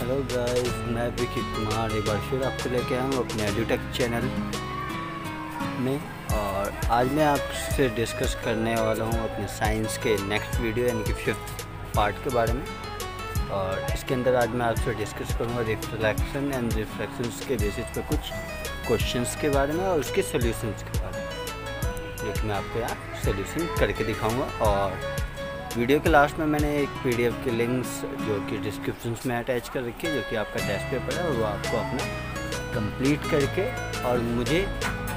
Hello guys, मैं विकी कुमार एक बार फिर आपको लेके आया हूँ अपने एडुटेक चैनल में। और आज मैं आपसे डिस्कस करने वाला हूँ अपने साइंस के नेक्स्ट वीडियो यानी कि 5th पार्ट के बारे में। और इसके अंदर आज मैं आपसे डिस्कस करूँगा रिफ्लेक्शन एंड रिफ्रैक्शंस के बेसिस पर कुछ क्वेश्चंस के बारे में और उसके सॉल्यूशंस के बारे में, जो कि मैं आपको यहाँ सॉल्यूशन करके दिखाऊँगा। और वीडियो के लास्ट में मैंने एक पीडीएफ के लिंक्स जो कि डिस्क्रिप्शन में अटैच कर रखी है, जो कि आपका टेस्ट पेपर है और वो आपको अपना कंप्लीट करके और मुझे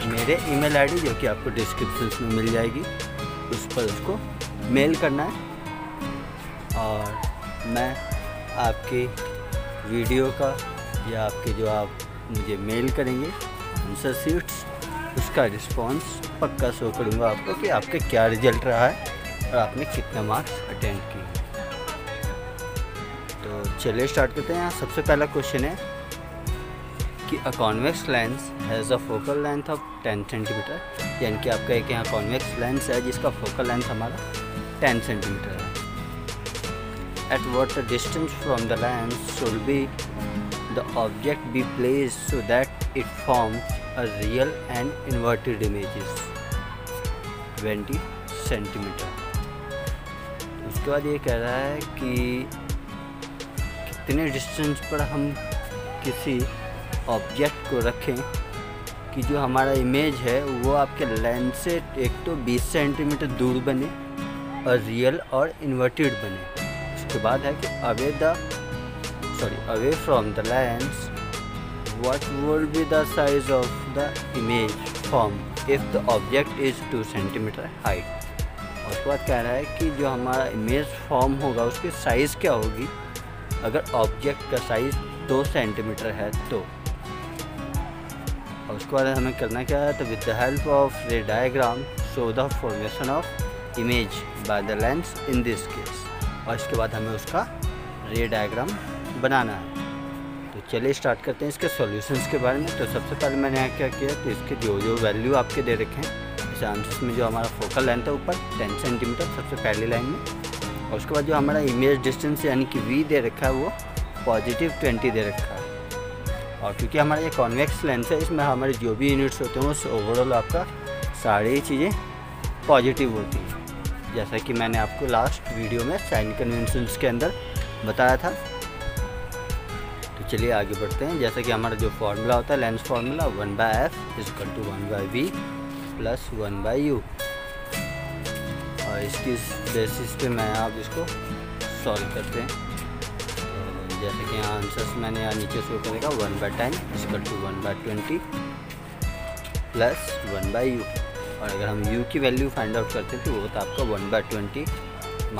मेरे ईमेल आईडी जो कि आपको डिस्क्रिप्शन में मिल जाएगी उस पर उसको मेल करना है। और मैं आपके वीडियो का या आपके जो आप मुझे मेल करेंगे आंसर शीट्स, उसका रिस्पॉन्स पक्का शो करूँगा आपको कि आपके क्या रिजल्ट रहा है और आपने कितने मार्क्स अटेंड किए। तो चलिए स्टार्ट करते हैं। सबसे पहला क्वेश्चन है कि a convex lens has a focal length of 10 centimetre, यानी कि आपका एक यहाँ कॉन्वेक्स लेंस है जिसका फोकल लेंथ हमारा 10 सेंटीमीटर है। At what distance from the lens should be the object be placed so that it forms a real and inverted images 20 centimetre. उसके बाद ये कह रहा है कि कितने डिस्टेंस पर हम किसी ऑब्जेक्ट को रखें कि जो हमारा इमेज है वो आपके लेंस से एक तो 20 सेंटीमीटर दूर बने और रियल और इन्वर्टेड बने। उसके बाद है कि away from the lens what would be the size of the image form if the object is 2 centimetre height. उसके बाद कह रहा है कि जो हमारा इमेज फॉर्म होगा उसकी साइज़ क्या होगी अगर ऑब्जेक्ट का साइज़ 2 सेंटीमीटर है तो। और उसके बाद हमें करना क्या है, तो विद द हेल्प ऑफ रे diagram show the formation of image by the lens in this case. और इसके बाद हमें उसका रे डायग्राम बनाना है। तो चलिए स्टार्ट करते हैं इसके सॉल्यूशंस के बारे में। तो सबसे पहले मैंने यहाँ क्या किया, तो इसके जो वैल्यू आपके दे रखे हैं इस आंसर्स में, जो हमारा फोकल लेंथ है ऊपर 10 सेंटीमीटर सबसे पहली लाइन में, और उसके बाद जो हमारा इमेज डिस्टेंस यानी कि v दे रखा है वो +20 दे रखा है। और क्योंकि हमारा ये कॉन्वेक्स लेंस है, इसमें हमारे जो भी यूनिट्स होते हैं वो ओवरऑल आपका सारी चीज़ें पॉजिटिव होती हैं, जैसा कि मैंने आपको लास्ट वीडियो में साइन कन्वेंशंस के अंदर बताया था। तो चलिए आगे बढ़ते हैं। जैसा कि हमारा जो फार्मूला होता है lens formula 1/f = 1/v + 1/u। और इसकी बेसिस पे मैं आप इसको सॉल्व करते हैं। तो जैसे कि यहाँ आंसर्स मैंने यहाँ नीचे शो करेगा 1/10 = 1/20 + 1/u। और अगर हम u की वैल्यू फाइंड आउट करते हैं तो वो होता है आपका 1/20 -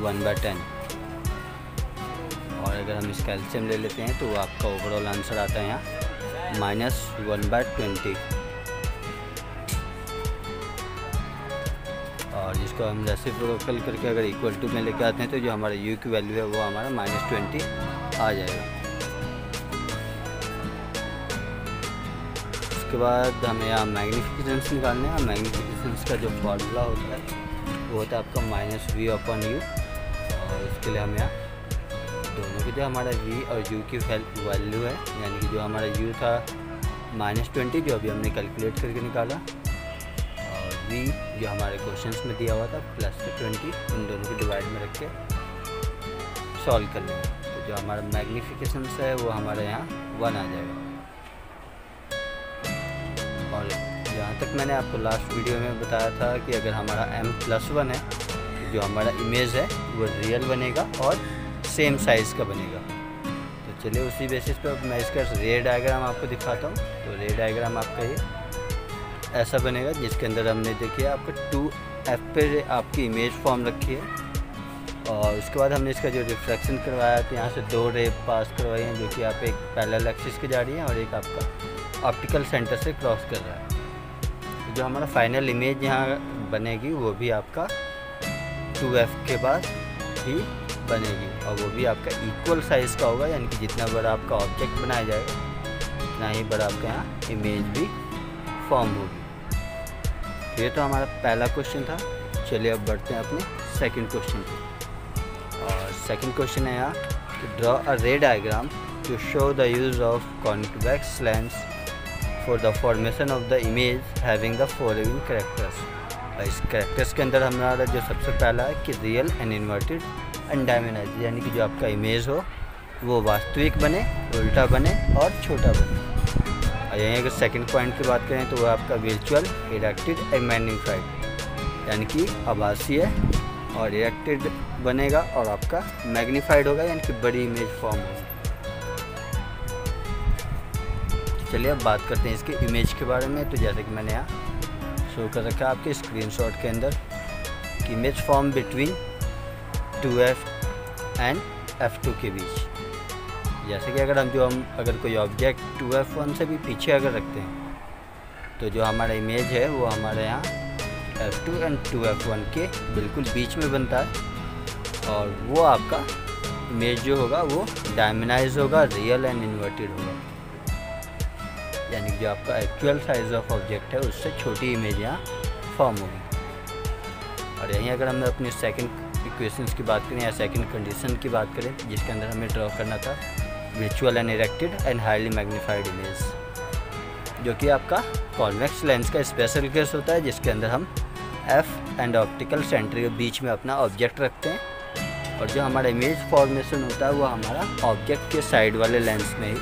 1/10। और अगर हम इसका एलसीएम ले लेते हैं तो वो आपका ओवरऑल आंसर आता है यहाँ -1/20। और जिसको हम रेसिप्रोकल करके अगर इक्वल टू में लेके आते हैं तो जो हमारा u की वैल्यू है वो हमारा -20 आ जाएगा। उसके बाद हमें यहाँ मैग्नीफिकेशंस निकालने हैं। मैग्नीफिकेशंस का जो फार्मूला होता है वो होता है आपका -v/u। और उसके लिए हम यहाँ दोनों की जो हमारा v और u की वैल्यू है, यानी कि जो हमारा u था -20 जो अभी हमने कैलकुलेट करके निकाला, v जो हमारे क्वेश्चंस में दिया हुआ था +20, इन दोनों को डिवाइड में रख के सॉल्व कर लेंगे। तो जो हमारा मैग्नीफिकेशंस है वो हमारे यहाँ 1 आ जाएगा। और जहाँ तक मैंने आपको लास्ट वीडियो में बताया था कि अगर हमारा m+1 है तो जो हमारा इमेज है वो रियल बनेगा और सेम साइज़ का बनेगा। तो चलिए उसी बेसिस पर मैं इसका रे डायग्राम आपको दिखाता हूँ। तो रे डायग्राम आपका ये ऐसा बनेगा जिसके अंदर हमने देखिए आपको 2f पे आपकी इमेज फॉर्म रखी है। और उसके बाद हमने इसका जो रिफ्लेक्शन करवाया तो यहाँ से 2 रे पास करवाई हैं जो कि आप एक पैरेलल एक्सिस की जा रही हैं और एक आपका ऑप्टिकल सेंटर से क्रॉस कर रहा है। तो जो हमारा फाइनल इमेज यहाँ बनेगी वो भी आपका 2f के बाद ही बनेगी और वो भी आपका इक्वल साइज़ का होगा, यानी कि जितना बड़ा आपका ऑब्जेक्ट बनाया जाएगा उतना ही बड़ा आपका यहाँ इमेज भी फॉर्म होगी। ये तो हमारा पहला क्वेश्चन था। चलिए अब बढ़ते हैं अपने सेकंड क्वेश्चन पे। और सेकंड क्वेश्चन है यहाँ draw a ray diagram to show the use of convex lens for the formation of the image having the following characters. इस कैरेक्टर्स के अंदर हमारा जो सबसे पहला है कि real and inverted and diminished, यानी कि जो आपका इमेज हो वो वास्तविक बने, उल्टा बने और छोटा बने। और यहीं अगर सेकंड पॉइंट की बात करें तो वो आपका वर्चुअल, इरेक्टेड एंड मैग्नीफाइड, यानी कि आभासीय और इरेक्टेड बनेगा और आपका मैग्नीफाइड होगा, यानी कि बड़ी इमेज फॉर्म होगी। चलिए अब बात करते हैं इसके इमेज के बारे में। तो जैसे कि मैंने यहाँ शो कर रखा है आपके स्क्रीनशॉट के अंदर कि image form between 2f and f2 के बीच। जैसे कि अगर कोई ऑब्जेक्ट 2f1 से भी पीछे अगर रखते हैं तो जो हमारा इमेज है वो हमारे यहाँ f2 एंड 2f1 के बिल्कुल बीच में बनता है, और वो आपका इमेज जो होगा वो डायमेनाइज होगा, रियल एंड इन्वर्टेड होगा, यानी कि जो आपका एक्चुअल साइज ऑफ ऑब्जेक्ट है उससे छोटी इमेज यहाँ फॉर्म होगी। और यहीं अगर हम अपनी सेकंड इक्वेशंस की बात करें या सेकंड कंडीशन की बात करें जिसके अंदर हमें ड्रॉ करना था virtual and erected and highly magnified image, जो कि आपका कॉन्वेक्स लेंस का स्पेशल केस होता है, जिसके अंदर हम एफ एंड ऑप्टिकल सेंटर के बीच में अपना ऑब्जेक्ट रखते हैं, और जो हमारा इमेज फॉर्मेशन होता है वो हमारा ऑब्जेक्ट के साइड वाले लेंस में ही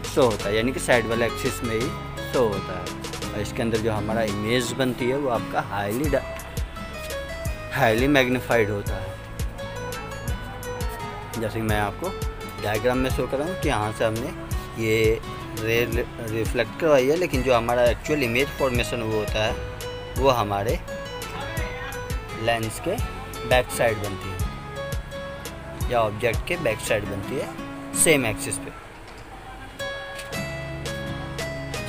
शो होता है, यानी कि साइड वाले एक्सिस में ही शो होता है। और इसके अंदर जो हमारा इमेज बनती है वो आपका हाईली मैग्नीफाइड होता है। जैसे कि मैं आपको डायग्राम में शो कर रहा हूँ कि यहाँ से हमने ये रे रिफ्लेक्ट करवाई है, लेकिन जो हमारा एक्चुअल इमेज फॉर्मेशन वो होता है वो हमारे लेंस के बैक साइड बनती है या ऑब्जेक्ट के बैक साइड बनती है, सेम एक्सिस पे।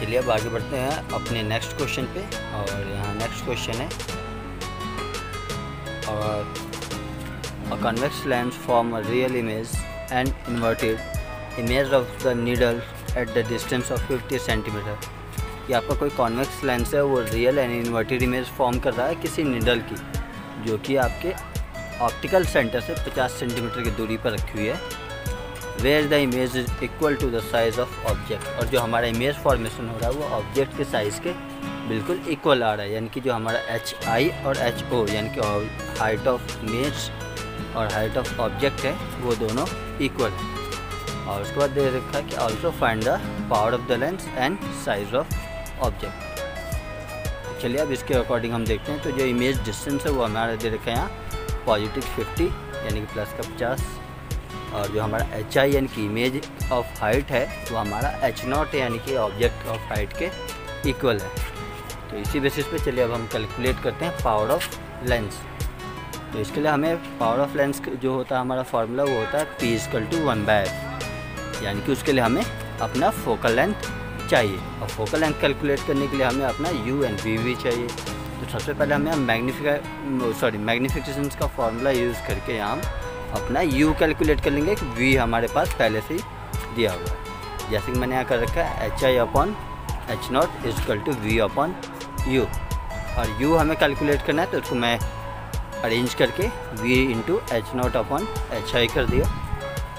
चलिए अब आगे बढ़ते हैं अपने नेक्स्ट क्वेश्चन पे, और यहाँ नेक्स्ट क्वेश्चन है और a convex lens form a real image and inverted image of the needle at the distance of 50 centimetre. ये आपका कोई कॉन्वेक्स लेंस है वो real and inverted image form कर रहा है किसी निडल की, जो कि आपके ऑप्टिकल सेंटर से 50 सेंटीमीटर की दूरी पर रखी हुई है, where the image is equal to the size of object. और जो हमारा इमेज फॉर्मेशन हो रहा है वो ऑब्जेक्ट के साइज़ के बिल्कुल इक्वल आ रहा है, यानी कि जो हमारा HI और HO यानी कि हाइट ऑफ इमेज और हाइट ऑफ ऑब्जेक्ट है वो दोनों इक्वल है। और उसके बाद दे रखा है कि also find the power of the lens and size of object. तो चलिए अब इसके अकॉर्डिंग हम देखते हैं। तो जो इमेज डिस्टेंस है वो हमारा दे रखा है यहाँ पॉजिटिव 50 यानी कि प्लस का 50, और जो हमारा HI यानी कि इमेज ऑफ हाइट है वो हमारा H0 यानी कि ऑब्जेक्ट ऑफ हाइट के इक्वल है। तो इसी बेसिस पे चलिए अब हम कैलकुलेट करते हैं पावर ऑफ लेंस। तो इसके लिए हमें पावर ऑफ लेंस जो होता है हमारा फार्मूला वो होता है P = 1/f, यानी कि उसके लिए हमें अपना फोकल लेंथ चाहिए, और फोकल लेंथ कैलकुलेट करने के लिए हमें अपना U एंड V भी चाहिए। तो सबसे पहले हमें मैग्नीफिकेशन का फार्मूला यूज़ करके यहाँ हम अपना U कैलकुलेट कर लेंगे। V हमारे पास पहले से ही दिया हुआ है, जैसे कि मैंने यहाँ कर रखा है HI/H0 = V/U, और U हमें कैलकुलेट करना है तो उसको मैं अरेंज करके V × H0/HI कर दिया,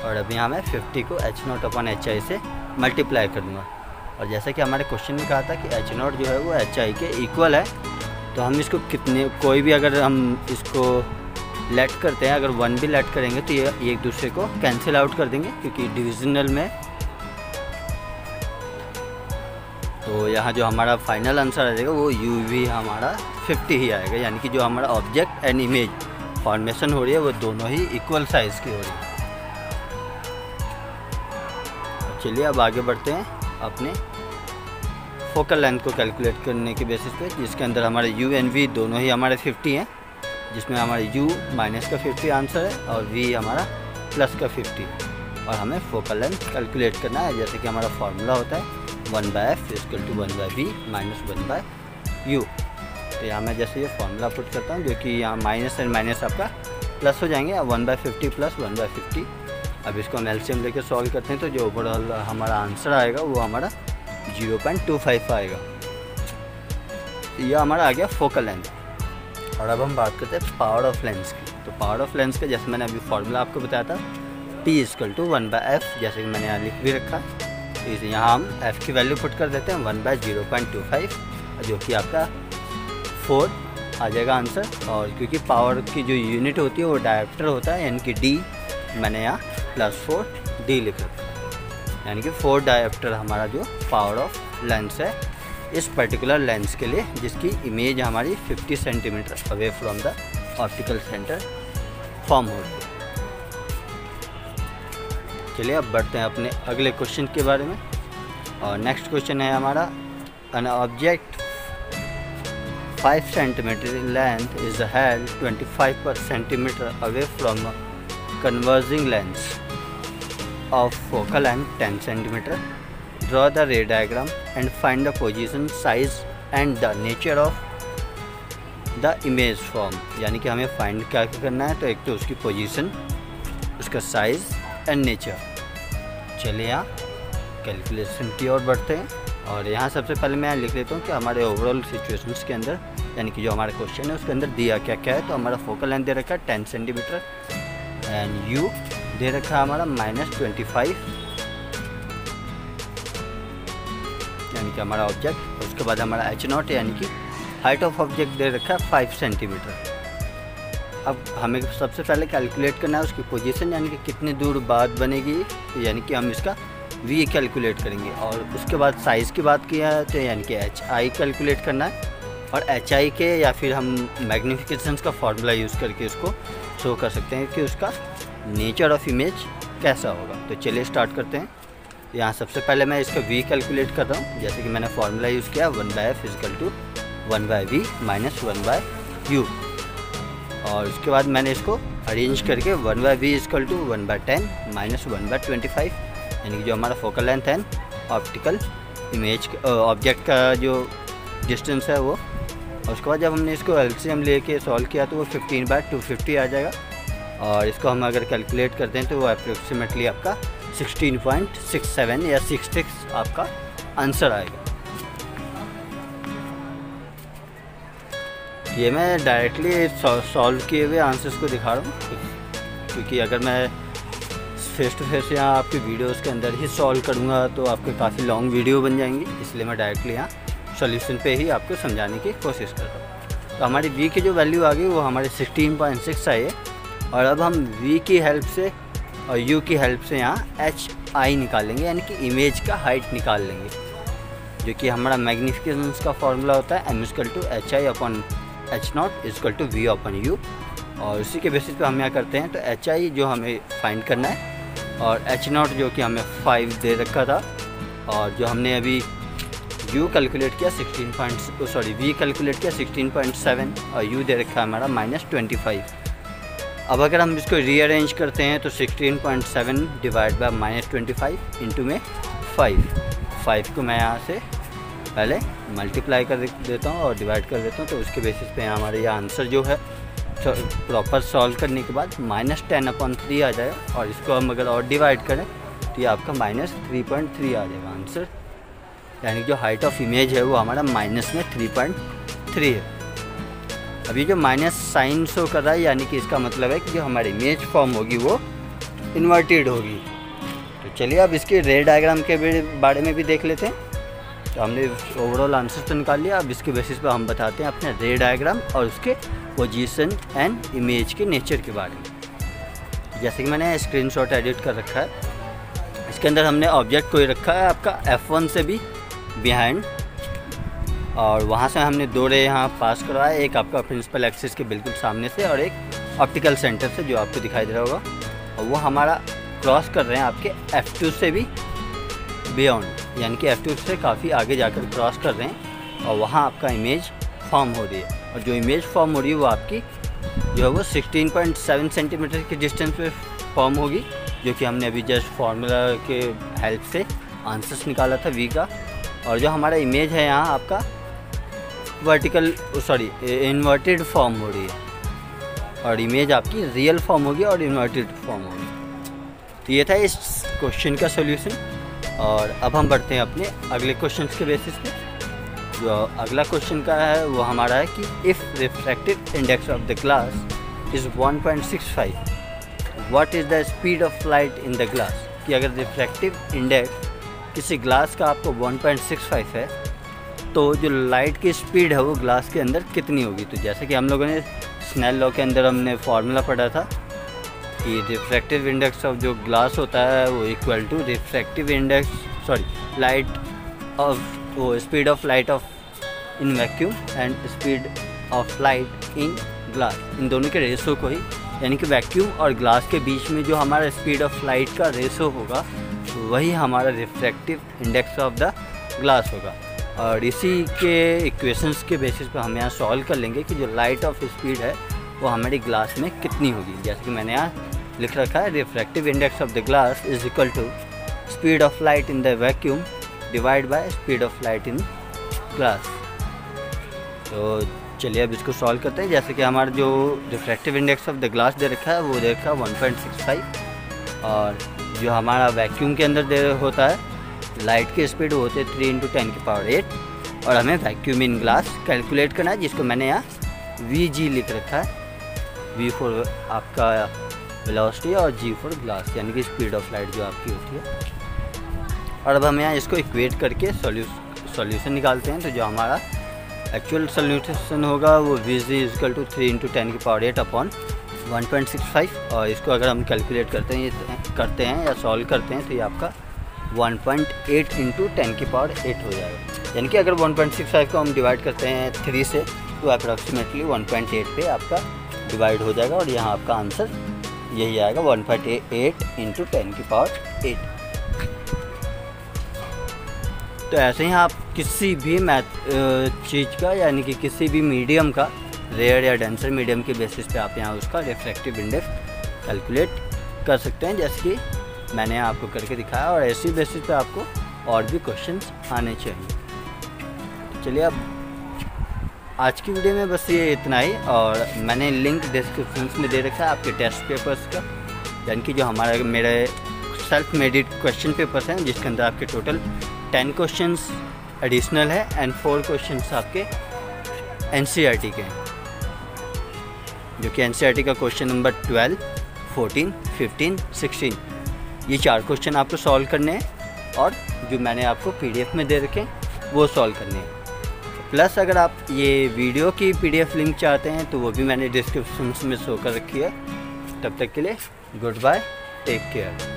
और अभी यहाँ मैं 50 को H0/HI से मल्टीप्लाई कर दूँगा। और जैसा कि हमारे क्वेश्चन में कहा था कि H0 जो है वो HI के इक्वल है, तो हम इसको कोई भी अगर हम इसको लेट करते हैं, अगर 1 भी लेट करेंगे तो ये एक दूसरे को कैंसिल आउट कर देंगे, क्योंकि डिविजनल में। तो यहाँ जो हमारा फाइनल आंसर आ जाएगा वो UV हमारा 50 ही आएगा, यानी कि जो हमारा ऑब्जेक्ट एंड इमेज फॉर्मेशन हो रही है वो दोनों ही इक्वल साइज़ की हो रही है। चलिए अब आगे बढ़ते हैं अपने फोकल लेंथ को कैलकुलेट करने के बेसिस पे, जिसके अंदर हमारे U एंड V दोनों ही हमारे 50 हैं, जिसमें हमारे U - 50 आंसर है और V हमारा +50, और हमें फोकल लेंथ कैलकुलेट करना है। जैसे कि हमारा फार्मूला होता है 1/f = 1/v - 1/u। तो यहाँ मैं जैसे ये फार्मूला पुट करता हूँ, जो कि यहाँ माइनस एंड माइनस आपका प्लस हो जाएंगे, 1/50 + 1/50। अब इसको हम एलसीएम लेके सॉल्व करते हैं, तो जो ओवरऑल हमारा आंसर आएगा वो हमारा 0.25 आएगा। यह हमारा आ गया फोकल लेंथ। और अब हम बात करते हैं पावर ऑफ लेंस की। तो पावर ऑफ लेंस का जैसे मैंने अभी फार्मूला आपको बताया था P इक्वल टू 1/f, जैसे कि मैंने यहाँ लिख भी रखा। तो इसे यहाँ हम f की वैल्यू पुट कर देते हैं 1/0.25, जो कि आपका 4 आ जाएगा आंसर। और क्योंकि पावर की जो यूनिट होती है वो डायोप्टर होता है, यानी कि D, मैंने यहाँ +4D लिख रखा है, यानी कि 4 डायोप्टर हमारा जो पावर ऑफ लेंस है इस पर्टिकुलर लेंस के लिए, जिसकी इमेज हमारी 50 centimetre away from the optical centre form हो रही है। चलिए अब बढ़ते हैं अपने अगले क्वेश्चन के बारे में। और नेक्स्ट क्वेश्चन है हमारा, an object 5 centimetre in length is held 25 centimeter away from a converging lens of focal length 10 centimeter. Draw the ray diagram and find the position, size and the nature of the image form. यानी कि हमें find क्या करना है, तो एक तो उसकी पोजीशन, उसका साइज़ एंड नेचर। चलिए यहाँ कैलकुलेशन की ओर बढ़ते हैं। और यहाँ सबसे पहले मैं लिख लेता हूँ कि हमारे ओवरऑल सिचुएशंस के अंदर, यानी कि जो हमारा क्वेश्चन है उसके अंदर दिया क्या क्या है। तो हमारा फोकल लेंथ दे रखा है 10 सेंटीमीटर एंड यू दे रखा है हमारा -25, यानी कि हमारा ऑब्जेक्ट। उसके बाद हमारा h0 यानी कि हाइट ऑफ ऑब्जेक्ट दे रखा है 5 सेंटीमीटर। अब हमें सबसे पहले कैलकुलेट करना है उसकी पोजीशन, यानी कि कितनी दूर बाद बनेगी, यानी कि हम इसका v कैलकुलेट करेंगे। और उसके बाद साइज़ की बात किया है तो यानी कि hi कैलकुलेट करना है, और hi के या फिर हम मैग्नीफिकेशंस का फार्मूला यूज़ करके उसको शो कर सकते हैं कि उसका नेचर ऑफ इमेज कैसा होगा। तो चलिए स्टार्ट करते हैं। यहाँ सबसे पहले मैं इसका v कैलकुलेट कर रहा हूँ, जैसे कि मैंने फार्मूला यूज़ किया 1/f equal to 1/v minus 1/u। और उसके बाद मैंने इसको अरेंज करके 1/v इक्वल टू 1/10 माइनस 1/25, यानी कि जो हमारा फोकल लेंथ है ऑप्टिकल इमेज ऑब्जेक्ट का जो डिस्टेंस है वो। और उसके बाद जब हमने इसको एलसीएम लेके सॉल्व किया तो वो 15/250 आ जाएगा। और इसको हम अगर कैलकुलेट करते हैं तो वो अप्रोक्सीमेटली आपका 16.67 या 66 आपका आंसर आएगा। ये मैं डायरेक्टली सॉल्व किए हुए आंसर्स को दिखा रहा हूँ, क्योंकि अगर मैं फेस टू फेस यहाँ आपके वीडियोस के अंदर ही सॉल्व करूँगा तो आपके काफ़ी लॉन्ग वीडियो बन जाएंगी, इसलिए मैं डायरेक्टली यहाँ सॉल्यूशन पे ही आपको समझाने की कोशिश कर रहा हूँ। तो हमारी v की जो वैल्यू आ गई वो हमारे 16.6 आई है। और अब हम v की हेल्प से और u की हेल्प से यहाँ hi निकालेंगे, यानी कि इमेज का हाइट निकाल लेंगे, जो कि हमारा मैग्नीफिकेशंस का फार्मूला होता है m equal to hi/h0 equal to v/u। और उसी के बेसिस पे हम यहाँ करते हैं। तो hi जो हमें फाइंड करना है और h0 जो कि हमें 5 दे रखा था, और जो हमने अभी u कैलकुलेट किया v कैलकुलेट किया 16.7 और u दे रखा है हमारा -25। अब अगर हम इसको रीअरेंज करते हैं तो 16.7 डिवाइड बाय -25 इंटू में 5 को मैं यहाँ से पहले मल्टीप्लाई कर देता हूँ और डिवाइड कर देता हूँ। तो उसके बेसिस पे हमारे ये आंसर जो है प्रॉपर सॉल्व करने के बाद -10/3 आ जाएगा। और इसको हम अगर और डिवाइड करें तो ये आपका -3.3 आ जाएगा आंसर, यानी जो हाइट ऑफ इमेज है वो हमारा -3.3 है। अभी जो माइनस साइन शो कर रहा है, यानी कि इसका मतलब है कि जो हमारी इमेज फॉर्म होगी वो इन्वर्टेड होगी। तो चलिए अब इसके रे डायग्राम के बारे में भी देख लेते हैं। तो हमने ओवरऑल आंसर तो निकाल लिया, अब इसके बेसिस पे हम बताते हैं अपने रे डायग्राम और उसके पोजीशन एंड इमेज के नेचर के बारे में। जैसे कि मैंने स्क्रीनशॉट एडिट कर रखा है, इसके अंदर हमने ऑब्जेक्ट कोई रखा है आपका F1 से भी बिहाइंड, और वहाँ से हमने 2 रे यहाँ पास करवाया, एक आपका प्रिंसिपल एक्सिस के बिल्कुल सामने से और एक ऑप्टिकल सेंटर से जो आपको दिखाई दे रहा होगा, और वो हमारा क्रॉस कर रहे हैं आपके F2 से भी बियॉन्ड, यानी कि F2 से काफ़ी आगे जाकर क्रॉस कर रहे हैं और वहाँ आपका इमेज फॉर्म हो रही है। और जो इमेज फॉर्म हो रही है वो आपकी जो है वो 16.7 सेंटीमीटर के डिस्टेंस पे फॉर्म होगी, जो कि हमने अभी जस्ट फार्मूला के हेल्प से आंसर्स निकाला था v का। और जो हमारा इमेज है यहाँ आपका इन्वर्टेड फॉर्म हो रही है, और इमेज आपकी रियल फॉर्म होगी और इन्वर्टेड फॉर्म होगी। तो ये था इस क्वेश्चन का सॉल्यूशन। और अब हम बढ़ते हैं अपने अगले क्वेश्चन के बेसिस पे। जो अगला क्वेश्चन का है वो हमारा है कि if refractive index of the glass is 1.65 what is the speed of light in the glass, कि अगर रिफ्रैक्टिव इंडेक्स किसी ग्लास का आपको 1.65 है तो जो लाइट की स्पीड है वो ग्लास के अंदर कितनी होगी। तो जैसे कि हम लोगों ने स्नेल लॉ के अंदर हमने फार्मूला पढ़ा था कि रिफ्रैक्टिव इंडेक्स ऑफ जो ग्लास होता है वो equal to refractive index light of वो speed of light of in vacuum and speed of light in glass, इन दोनों के रेशो को ही, यानी कि वैक्यूम और ग्लास के बीच में जो हमारा स्पीड ऑफ लाइट का रेशो होगा वही हमारा refractive index of the glass होगा। और इसी के इक्वेशंस के बेसिस पर हम यहाँ सॉल्व कर लेंगे कि जो लाइट ऑफ स्पीड है वो हमारी ग्लास में कितनी होगी। जैसे कि मैंने यहाँ लिख रखा है, refractive index of the glass is equal to speed of light in the vacuum divide by speed of light in glass. तो चलिए अब इसको सॉल्व करते हैं। जैसे कि हमारा जो refractive index of the glass दे रखा है वो दे रखा है 1.65, और जो हमारा वैक्यूम के अंदर दे होता है लाइट की स्पीड वो होती है 3 × 10⁸, और हमें वैक्यूम इन ग्लास कैलकुलेट करना है, जिसको मैंने यहाँ Vg लिख रखा है, V फॉर आपका वेलोसिटी और G फॉर ग्लास, यानी कि स्पीड ऑफ लाइट जो आपकी होती है। और अब हम यहाँ इसको इक्वेट करके सॉल्यूशन निकालते हैं। तो जो हमारा एक्चुअल सॉल्यूशन होगा वो Vg इक्वल टू 3 × 10⁸ अपॉन 1.65, और इसको अगर हम कैलकुलेट करते हैं या सॉल्व करते हैं तो ये आपका 1.8 × 10⁸ हो जाएगा। यानी कि अगर 1.65 को हम डिवाइड करते हैं 3 से तो अप्रॉक्सीमेटली 1.8 पे आपका डिवाइड हो जाएगा, और यहाँ आपका आंसर यही आएगा 1.8 × 10⁸। तो ऐसे ही आप किसी भी चीज़ का, यानी कि किसी भी मीडियम का, रेयर या डेंसर मीडियम के बेसिस पे आप यहाँ उसका रिफ्रैक्टिव इंडेक्स कैलकुलेट कर सकते हैं, जैसे कि मैंने आपको करके दिखाया। और ऐसी बेसिस पे आपको और भी क्वेश्चंस आने चाहिए। चलिए अब आज की वीडियो में बस ये इतना ही, और मैंने लिंक डिस्क्रिप्शन में दे रखा है आपके टेस्ट पेपर्स का, यानी कि जो मेरे सेल्फ मेडेड क्वेश्चन पेपर्स हैं जिसके अंदर आपके टोटल 10 क्वेश्चंस एडिशनल है एंड 4 क्वेश्चंस आपके NCERT के हैं, जो कि NCERT का क्वेश्चन नंबर 12, 14, 15, 16, ये 4 क्वेश्चन आपको सॉल्व करने हैं, और जो मैंने आपको PDF में दे रखे हैं वो सॉल्व करने हैं। प्लस अगर आप ये वीडियो की PDF लिंक चाहते हैं तो वो भी मैंने डिस्क्रिप्शन में शो कर रखी है। तब तक के लिए गुड बाय, टेक केयर।